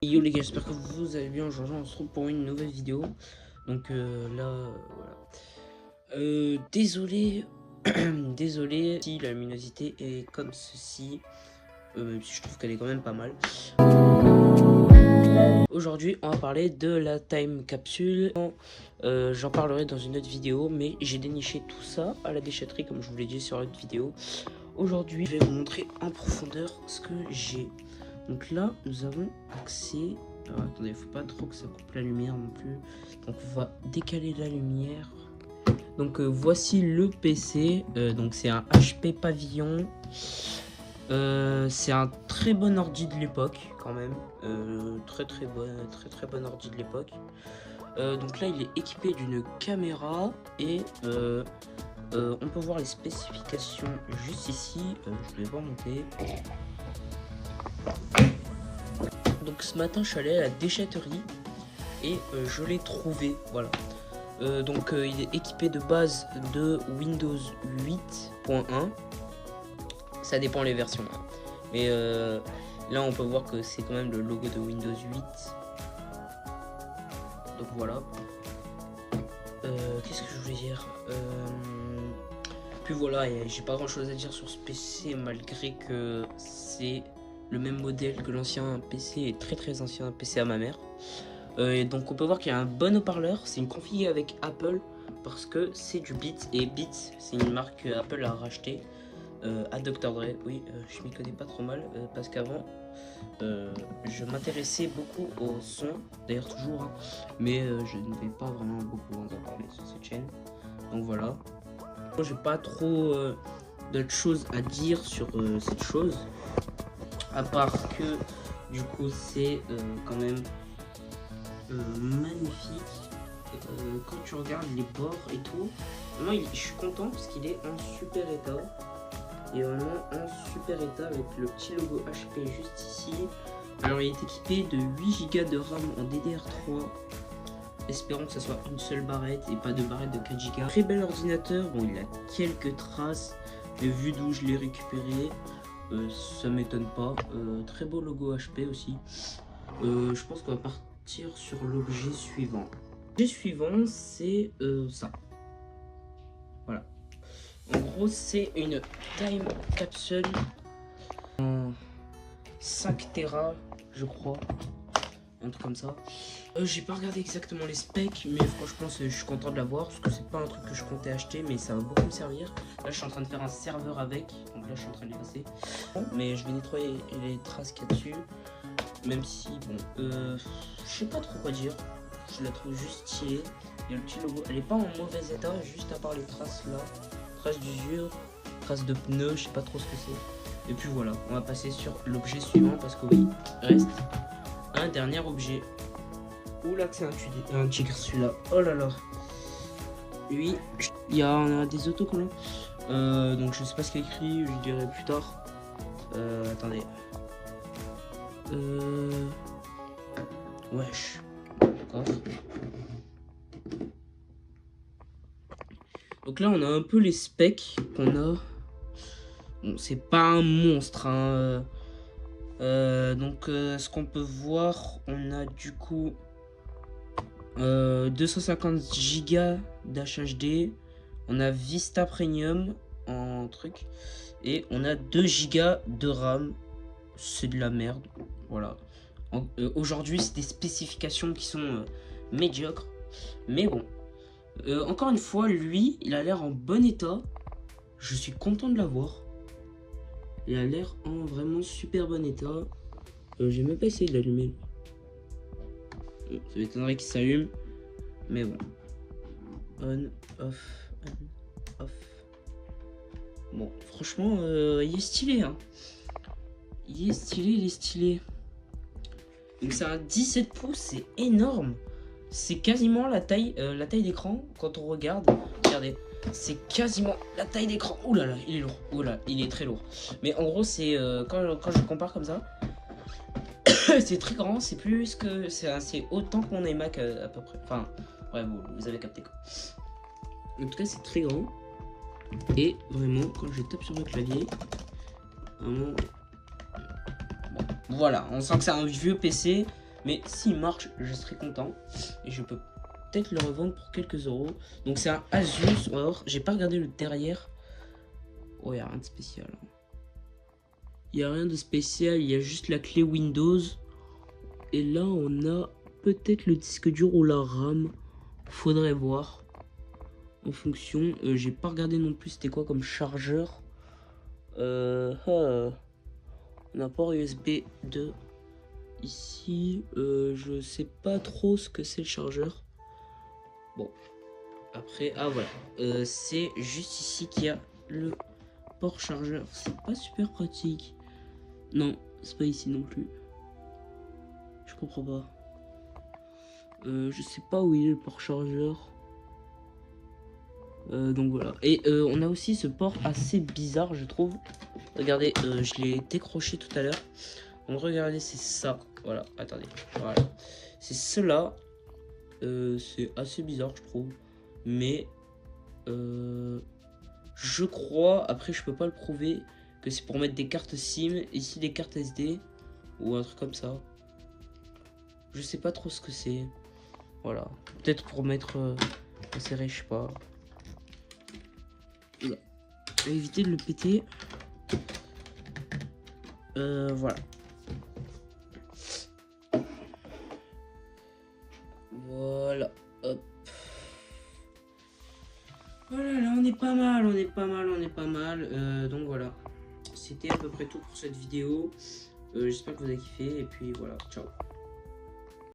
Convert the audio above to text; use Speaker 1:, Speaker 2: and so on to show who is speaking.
Speaker 1: Yo les gars, j'espère que vous allez bien. Aujourd'hui on se retrouve pour une nouvelle vidéo. Donc là, voilà. Désolé, désolé si la luminosité est comme ceci. Même si je trouve qu'elle est quand même pas mal. Aujourd'hui on va parler de la time capsule. J'en parlerai dans une autre vidéo, mais j'ai déniché tout ça à la déchetterie comme je vous l'ai dit sur l'autre vidéo. Aujourd'hui je vais vous montrer en profondeur ce que j'ai. Donc là, nous avons accès... Alors attendez, faut pas trop que ça coupe la lumière non plus. Donc on va décaler la lumière. Donc voici le PC. Donc c'est un HP Pavillon. C'est un très bon ordi de l'époque quand même. Très bon ordi de l'époque. Donc là, il est équipé d'une caméra et on peut voir les spécifications juste ici. Je vais vous remonter. Donc ce matin je suis allé à la déchetterie et je l'ai trouvé, voilà. Donc il est équipé de base de Windows 8.1. Ça dépend les versions, hein. Mais là on peut voir que c'est quand même le logo de Windows 8. Donc voilà. Qu'est-ce que je voulais dire, puis voilà, j'ai pas grand chose à dire sur ce PC malgré que c'est le même modèle que l'ancien PC et très ancien PC à ma mère. Et donc on peut voir qu'il y a un bon haut-parleur. C'est une config avec Apple parce que c'est du Beats. Et Beats, c'est une marque que Apple a racheté à Dr. Dre. Oui, je m'y connais pas trop mal parce qu'avant je m'intéressais beaucoup au son, d'ailleurs toujours, hein, mais je ne vais pas vraiment beaucoup en parler sur cette chaîne. Donc voilà. J'ai pas trop d'autres choses à dire sur cette chose. À part que du coup c'est quand même magnifique. Quand tu regardes les bords et tout, vraiment je suis content parce qu'il est en super état. Il est vraiment en super état avec le petit logo HP juste ici. Alors il est équipé de 8 Go de RAM en DDR3. Espérons que ce soit une seule barrette et pas de barrette de 4 Go. Très bel ordinateur, bon il a quelques traces, mais vu d'où je l'ai récupéré, ça m'étonne pas. Très beau logo HP aussi. Je pense qu'on va partir sur l'objet suivant. L'objet suivant, c'est ça. Voilà. En gros, c'est une time capsule en 5 Tera, je crois. Un truc comme ça. J'ai pas regardé exactement les specs, mais franchement je suis content de l'avoir parce que c'est pas un truc que je comptais acheter, mais ça va beaucoup me servir. Là je suis en train de faire un serveur avec, donc là je suis en train de l'effacer, mais je vais nettoyer les traces qu'il y a dessus. Même si bon, je sais pas trop quoi dire, je la trouve juste stylée. Il y a le petit logo, elle est pas en mauvais état, juste à part les traces là, traces d'usure, traces de pneus, je sais pas trop ce que c'est. Et puis voilà, on va passer sur l'objet suivant parce que oui, reste un dernier objet. Oula que c'est un tigre celui-là. Oh là là. Lui, on a des autocollants. Donc je sais pas ce qu'il y a écrit, je dirai plus tard. Attendez. Wesh. D'accord. Donc là on a un peu les specs qu'on a. Bon, c'est pas un monstre, hein. Donc ce qu'on peut voir, on a du coup 250 Go d'HHD, on a Vista Premium en truc, et on a 2 Go de RAM. C'est de la merde, voilà. Aujourd'hui c'est des spécifications qui sont médiocres, mais bon, encore une fois lui il a l'air en bon état. Je suis content de l'avoir. Il a l'air en vraiment super bon état. J'ai même pas essayé de l'allumer. Ça m'étonnerait qu'il s'allume. Mais bon. On, off, on, off. Bon, franchement, il est stylé, hein. Il est stylé. Donc c'est un 17 pouces, c'est énorme. C'est quasiment la taille d'écran quand on regarde. Regardez. C'est quasiment la taille d'écran. Ouh là là, il est lourd. Ouh là, il est très lourd. Mais en gros, c'est quand je compare comme ça, c'est très grand. C'est plus que c'est autant que mon iMac à peu près. Enfin, ouais, vous avez capté quoi. En tout cas, c'est très grand. Et vraiment, quand je tape sur le clavier, vraiment, bon, voilà, on sent que c'est un vieux PC. Mais s'il marche, je serai content. Et je peux peut-être le revendre pour quelques euros. Donc c'est un Asus. Or, j'ai pas regardé le derrière. Oh, il n'y a rien de spécial. Il n'y a rien de spécial. Il y a juste la clé Windows. Et là, on a peut-être le disque dur ou la RAM. Faudrait voir. En fonction. J'ai pas regardé non plus c'était quoi comme chargeur. On a port USB 2. Ici, je sais pas trop ce que c'est le chargeur. Bon. Après, ah voilà. C'est juste ici qu'il y a le port chargeur. C'est pas super pratique. Non, c'est pas ici non plus. Je comprends pas. Je sais pas où il est le port chargeur. Donc voilà. Et on a aussi ce port assez bizarre, je trouve. Regardez, je l'ai décroché tout à l'heure. Donc regardez, c'est ça. Voilà, attendez. Voilà. C'est cela. C'est assez bizarre, je trouve. Mais je crois, après je peux pas le prouver, que c'est pour mettre des cartes SIM, ici des cartes SD ou un truc comme ça. Je sais pas trop ce que c'est. Voilà. Peut-être pour mettre inséré, je sais pas. Voilà. Éviter de le péter. Voilà. Voilà. Hop. Voilà, là on est pas mal, on est pas mal, on est pas mal. Donc voilà. C'était à peu près tout pour cette vidéo. J'espère que vous avez kiffé. Et puis voilà. Ciao.